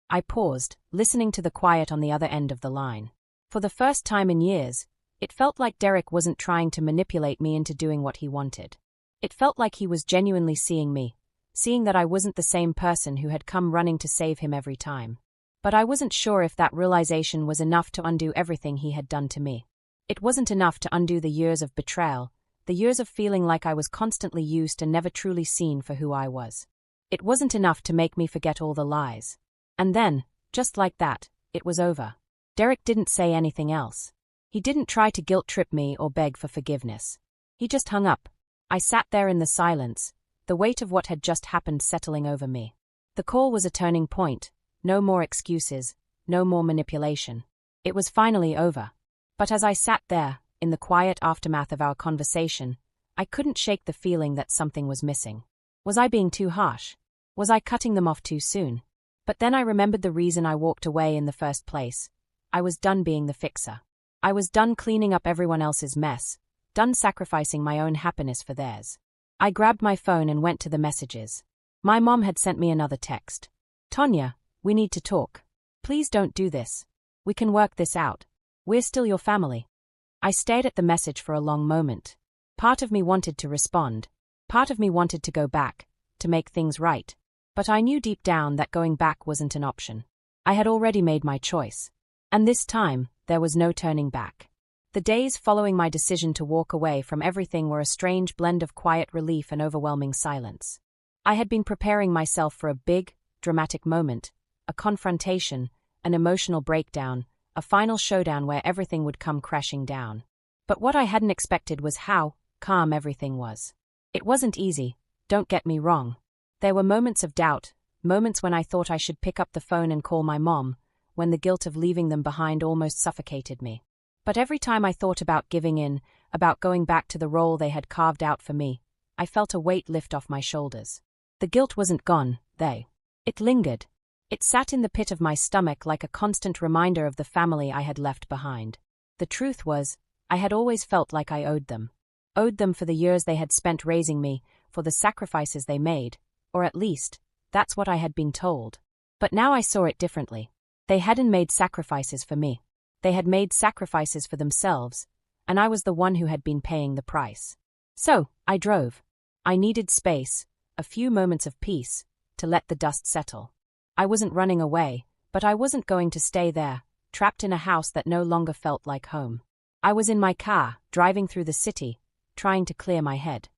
I paused, listening to the quiet on the other end of the line. For the first time in years, it felt like Derek wasn't trying to manipulate me into doing what he wanted. It felt like he was genuinely seeing me, seeing that I wasn't the same person who had come running to save him every time. But I wasn't sure if that realization was enough to undo everything he had done to me. It wasn't enough to undo the years of betrayal, the years of feeling like I was constantly used and never truly seen for who I was. It wasn't enough to make me forget all the lies. And then, just like that, it was over. Derek didn't say anything else. He didn't try to guilt-trip me or beg for forgiveness. He just hung up. I sat there in the silence, the weight of what had just happened settling over me. The call was a turning point. No more excuses, no more manipulation. It was finally over. But as I sat there, in the quiet aftermath of our conversation, I couldn't shake the feeling that something was missing. Was I being too harsh? Was I cutting them off too soon? But then I remembered the reason I walked away in the first place. I was done being the fixer. I was done cleaning up everyone else's mess, done sacrificing my own happiness for theirs. I grabbed my phone and went to the messages. My mom had sent me another text. "Tonia, we need to talk. Please don't do this. We can work this out. We're still your family." I stared at the message for a long moment. Part of me wanted to respond. Part of me wanted to go back, to make things right. But I knew deep down that going back wasn't an option. I had already made my choice. And this time, there was no turning back. The days following my decision to walk away from everything were a strange blend of quiet relief and overwhelming silence. I had been preparing myself for a big, dramatic moment, a confrontation, an emotional breakdown, a final showdown where everything would come crashing down. But what I hadn't expected was how calm everything was. It wasn't easy, don't get me wrong. There were moments of doubt, moments when I thought I should pick up the phone and call my mom, when the guilt of leaving them behind almost suffocated me. But every time I thought about giving in, about going back to the role they had carved out for me, I felt a weight lift off my shoulders. The guilt wasn't gone, it lingered. It sat in the pit of my stomach like a constant reminder of the family I had left behind. The truth was, I had always felt like I owed them. Owed them for the years they had spent raising me, for the sacrifices they made, or at least, that's what I had been told. But now I saw it differently. They hadn't made sacrifices for me. They had made sacrifices for themselves, and I was the one who had been paying the price. So, I drove. I needed space, a few moments of peace, to let the dust settle. I wasn't running away, but I wasn't going to stay there, trapped in a house that no longer felt like home. I was in my car, driving through the city, trying to clear my head.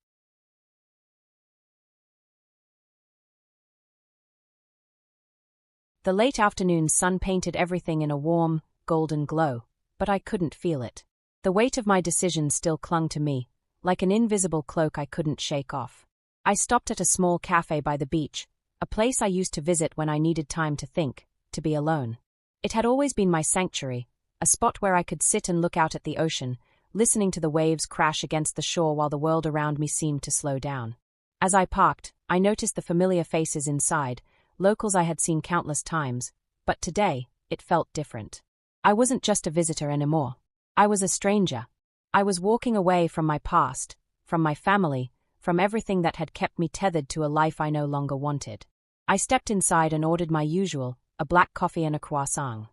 The late afternoon sun painted everything in a warm, golden glow, but I couldn't feel it. The weight of my decision still clung to me, like an invisible cloak I couldn't shake off. I stopped at a small cafe by the beach, a place I used to visit when I needed time to think, to be alone. It had always been my sanctuary, a spot where I could sit and look out at the ocean, listening to the waves crash against the shore while the world around me seemed to slow down. As I parked, I noticed the familiar faces inside, locals I had seen countless times, but today, it felt different. I wasn't just a visitor anymore. I was a stranger. I was walking away from my past, from my family, from everything that had kept me tethered to a life I no longer wanted. I stepped inside and ordered my usual, a black coffee and a croissant.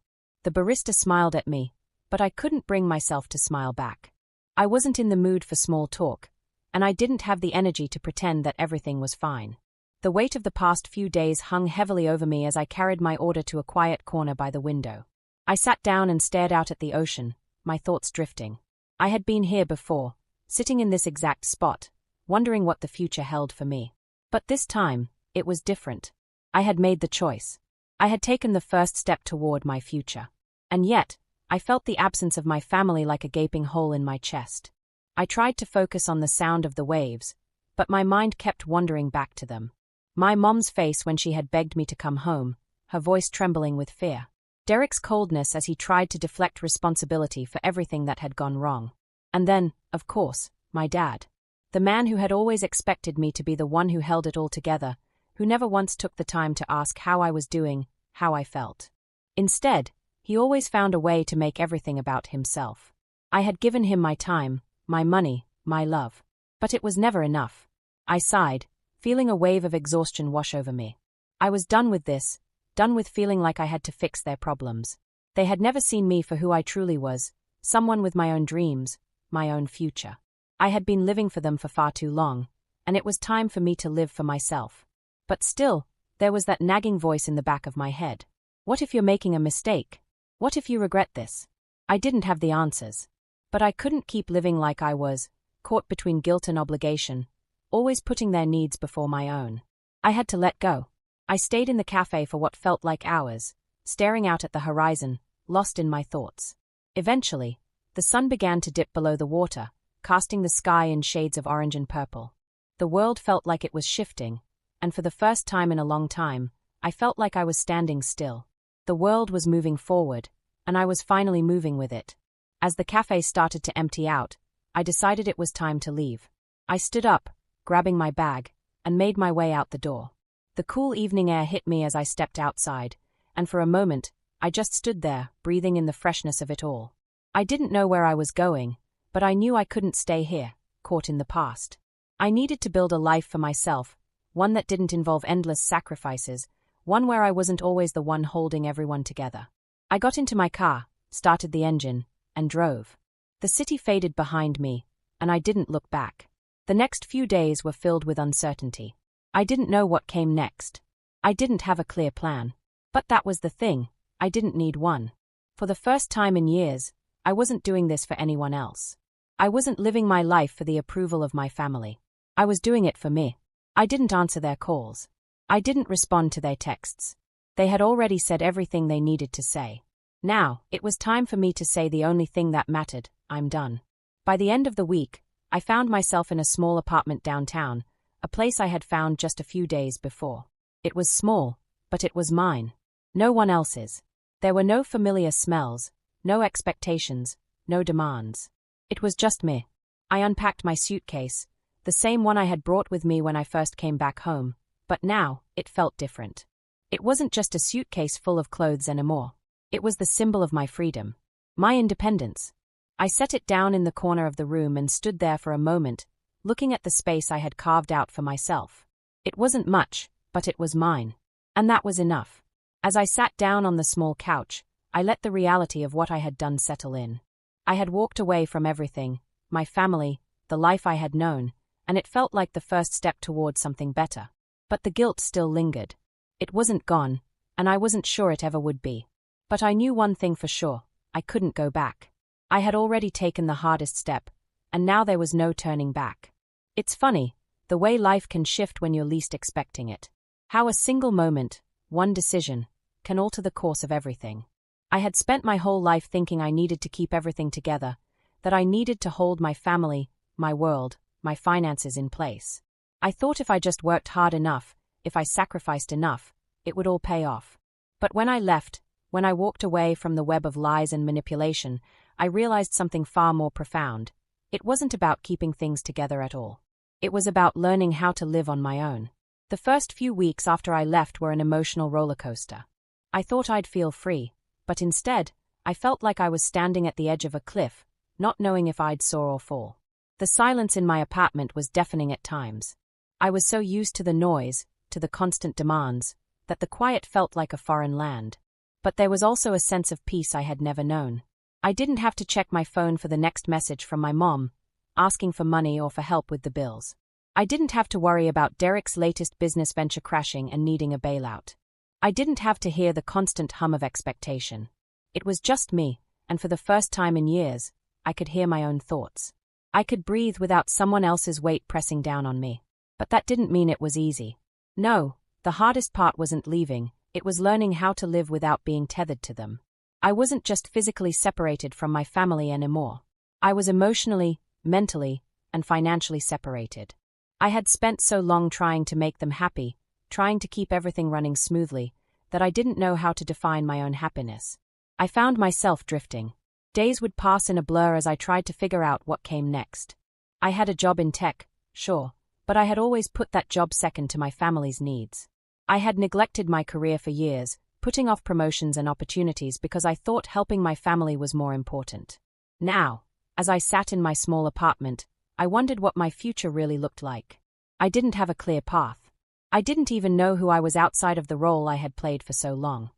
The barista smiled at me, but I couldn't bring myself to smile back. I wasn't in the mood for small talk, and I didn't have the energy to pretend that everything was fine. The weight of the past few days hung heavily over me as I carried my order to a quiet corner by the window. I sat down and stared out at the ocean, my thoughts drifting. I had been here before, sitting in this exact spot, wondering what the future held for me. But this time, it was different. I had made the choice. I had taken the first step toward my future. And yet, I felt the absence of my family like a gaping hole in my chest. I tried to focus on the sound of the waves, but my mind kept wandering back to them. My mom's face when she had begged me to come home, her voice trembling with fear. Derek's coldness as he tried to deflect responsibility for everything that had gone wrong. And then, of course, my dad. The man who had always expected me to be the one who held it all together, who never once took the time to ask how I was doing, how I felt. Instead, he always found a way to make everything about himself. I had given him my time, my money, my love. But it was never enough. I sighed, feeling a wave of exhaustion wash over me. I was done with this, done with feeling like I had to fix their problems. They had never seen me for who I truly was, someone with my own dreams, my own future. I had been living for them for far too long, and it was time for me to live for myself. But still, there was that nagging voice in the back of my head. What if you're making a mistake? What if you regret this? I didn't have the answers. But I couldn't keep living like I was, caught between guilt and obligation, always putting their needs before my own. I had to let go. I stayed in the cafe for what felt like hours, staring out at the horizon, lost in my thoughts. Eventually, the sun began to dip below the water, casting the sky in shades of orange and purple. The world felt like it was shifting, and for the first time in a long time, I felt like I was standing still. The world was moving forward, and I was finally moving with it. As the cafe started to empty out, I decided it was time to leave. I stood up, grabbing my bag, and made my way out the door. The cool evening air hit me as I stepped outside, and for a moment, I just stood there, breathing in the freshness of it all. I didn't know where I was going, but I knew I couldn't stay here, caught in the past. I needed to build a life for myself, one that didn't involve endless sacrifices, one where I wasn't always the one holding everyone together. I got into my car, started the engine, and drove. The city faded behind me, and I didn't look back. The next few days were filled with uncertainty. I didn't know what came next. I didn't have a clear plan. But that was the thing, I didn't need one. For the first time in years, I wasn't doing this for anyone else. I wasn't living my life for the approval of my family. I was doing it for me. I didn't answer their calls. I didn't respond to their texts. They had already said everything they needed to say. Now, it was time for me to say the only thing that mattered: I'm done. By the end of the week, I found myself in a small apartment downtown, a place I had found just a few days before. It was small, but it was mine. No one else's. There were no familiar smells, no expectations, no demands. It was just me. I unpacked my suitcase, the same one I had brought with me when I first came back home, but now, it felt different. It wasn't just a suitcase full of clothes anymore. It was the symbol of my freedom. My independence. I set it down in the corner of the room and stood there for a moment, looking at the space I had carved out for myself. It wasn't much, but it was mine. And that was enough. As I sat down on the small couch, I let the reality of what I had done settle in. I had walked away from everything, my family, the life I had known, and it felt like the first step towards something better. But the guilt still lingered. It wasn't gone, and I wasn't sure it ever would be. But I knew one thing for sure: I couldn't go back. I had already taken the hardest step, and now there was no turning back. It's funny, the way life can shift when you're least expecting it. How a single moment, one decision, can alter the course of everything. I had spent my whole life thinking I needed to keep everything together, that I needed to hold my family, my world, my finances in place. I thought if I just worked hard enough, if I sacrificed enough, it would all pay off. But when I left, when I walked away from the web of lies and manipulation, I realized something far more profound. It wasn't about keeping things together at all. It was about learning how to live on my own. The first few weeks after I left were an emotional roller coaster. I thought I'd feel free, but instead, I felt like I was standing at the edge of a cliff, not knowing if I'd soar or fall. The silence in my apartment was deafening at times. I was so used to the noise, to the constant demands, that the quiet felt like a foreign land. But there was also a sense of peace I had never known. I didn't have to check my phone for the next message from my mom, asking for money or for help with the bills. I didn't have to worry about Derek's latest business venture crashing and needing a bailout. I didn't have to hear the constant hum of expectation. It was just me, and for the first time in years, I could hear my own thoughts. I could breathe without someone else's weight pressing down on me. But that didn't mean it was easy. No, The hardest part wasn't leaving, it was learning how to live without being tethered to them. I wasn't just physically separated from my family anymore. I was emotionally, mentally, and financially separated. I had spent so long trying to make them happy, trying to keep everything running smoothly, that I didn't know how to define my own happiness. I found myself drifting. Days would pass in a blur as I tried to figure out what came next. I had a job in tech, sure, but I had always put that job second to my family's needs. I had neglected my career for years, putting off promotions and opportunities because I thought helping my family was more important. Now, as I sat in my small apartment, I wondered what my future really looked like. I didn't have a clear path. I didn't even know who I was outside of the role I had played for so long.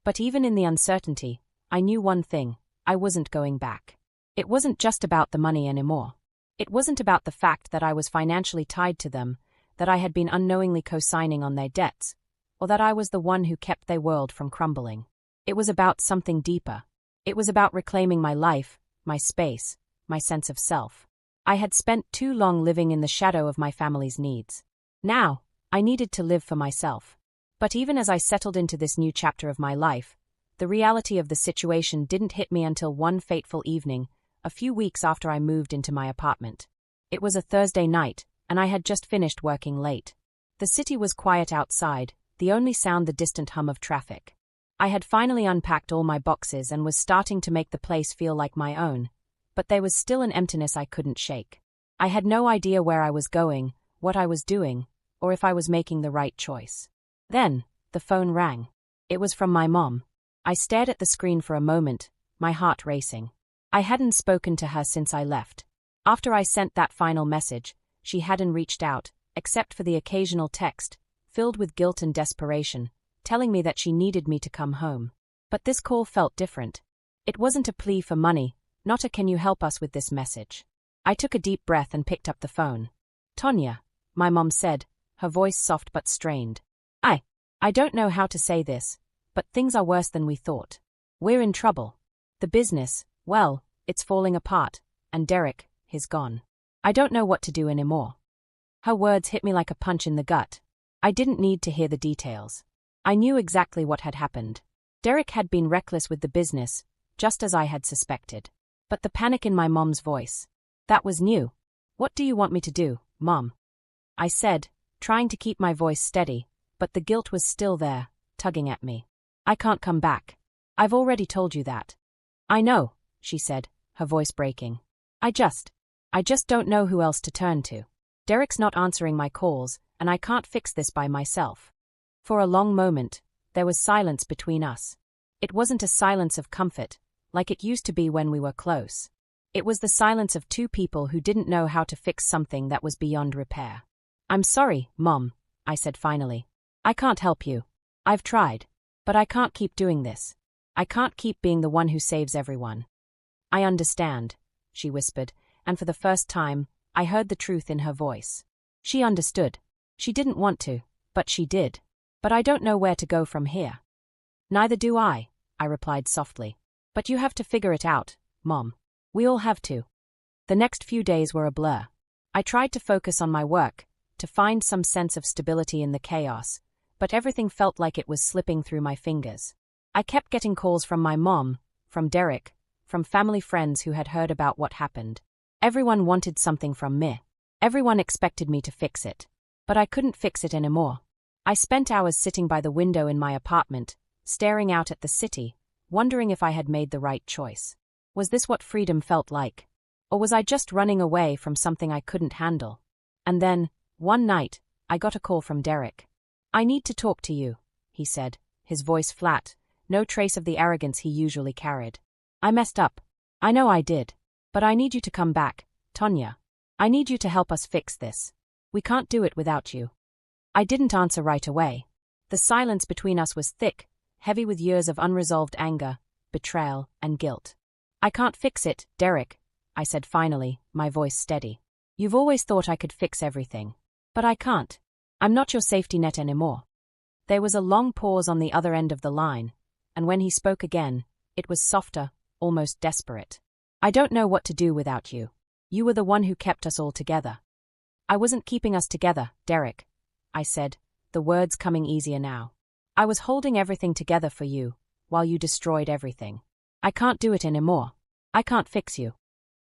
But even in the uncertainty, I knew one thing: I wasn't going back. It wasn't just about the money anymore. It wasn't about the fact that I was financially tied to them, that I had been unknowingly co-signing on their debts, or that I was the one who kept their world from crumbling. It was about something deeper. It was about reclaiming my life, my space, my sense of self. I had spent too long living in the shadow of my family's needs. Now, I needed to live for myself. But even as I settled into this new chapter of my life, the reality of the situation didn't hit me until one fateful evening, a few weeks after I moved into my apartment. It was a Thursday night, and I had just finished working late. The city was quiet outside, the only sound the distant hum of traffic. I had finally unpacked all my boxes and was starting to make the place feel like my own, but there was still an emptiness I couldn't shake. I had no idea where I was going, what I was doing, or if I was making the right choice. Then, the phone rang. It was from my mom. I stared at the screen for a moment, my heart racing. I hadn't spoken to her since I left. After I sent that final message, she hadn't reached out, except for the occasional text, filled with guilt and desperation, telling me that she needed me to come home. But this call felt different. It wasn't a plea for money, not a "can you help us with this message." I took a deep breath and picked up the phone. "Tonia," my mom said, her voice soft but strained. I don't know how to say this, but things are worse than we thought. We're in trouble. The business, well, it's falling apart, and Derek, he's gone. I don't know what to do anymore." Her words hit me like a punch in the gut. I didn't need to hear the details. I knew exactly what had happened. Derek had been reckless with the business, just as I had suspected. But the panic in my mom's voice, that was new. "What do you want me to do, Mom?" I said, trying to keep my voice steady, but the guilt was still there, tugging at me. "I can't come back. I've already told you that." "I know," she said, her voice breaking. I just don't know who else to turn to. Derek's not answering my calls, and I can't fix this by myself." For a long moment, there was silence between us. It wasn't a silence of comfort, like it used to be when we were close. It was the silence of two people who didn't know how to fix something that was beyond repair. "I'm sorry, Mom," I said finally. "I can't help you. I've tried. But I can't keep doing this. I can't keep being the one who saves everyone." "I understand," she whispered, and for the first time, I heard the truth in her voice. She understood. She didn't want to, but she did. "But I don't know where to go from here." "Neither do I replied softly. "But you have to figure it out, Mom. We all have to." The next few days were a blur. I tried to focus on my work, to find some sense of stability in the chaos, but everything felt like it was slipping through my fingers. I kept getting calls from my mom, from Derek, from family friends who had heard about what happened. Everyone wanted something from me. Everyone expected me to fix it. But I couldn't fix it anymore. I spent hours sitting by the window in my apartment, staring out at the city, wondering if I had made the right choice. Was this what freedom felt like? Or was I just running away from something I couldn't handle? And then, one night, I got a call from Derek. "I need to talk to you," he said, his voice flat, no trace of the arrogance he usually carried. "I messed up. I know I did. But I need you to come back, Tonia. I need you to help us fix this. We can't do it without you." I didn't answer right away. The silence between us was thick, heavy with years of unresolved anger, betrayal, and guilt. "I can't fix it, Derek," I said finally, my voice steady. "You've always thought I could fix everything. But I can't. I'm not your safety net anymore." There was a long pause on the other end of the line, and when he spoke again, it was softer, almost desperate. "I don't know what to do without you. You were the one who kept us all together." "I wasn't keeping us together, Derek," I said, the words coming easier now. I was holding everything together for you, while you destroyed everything. I can't do it anymore. I can't fix you.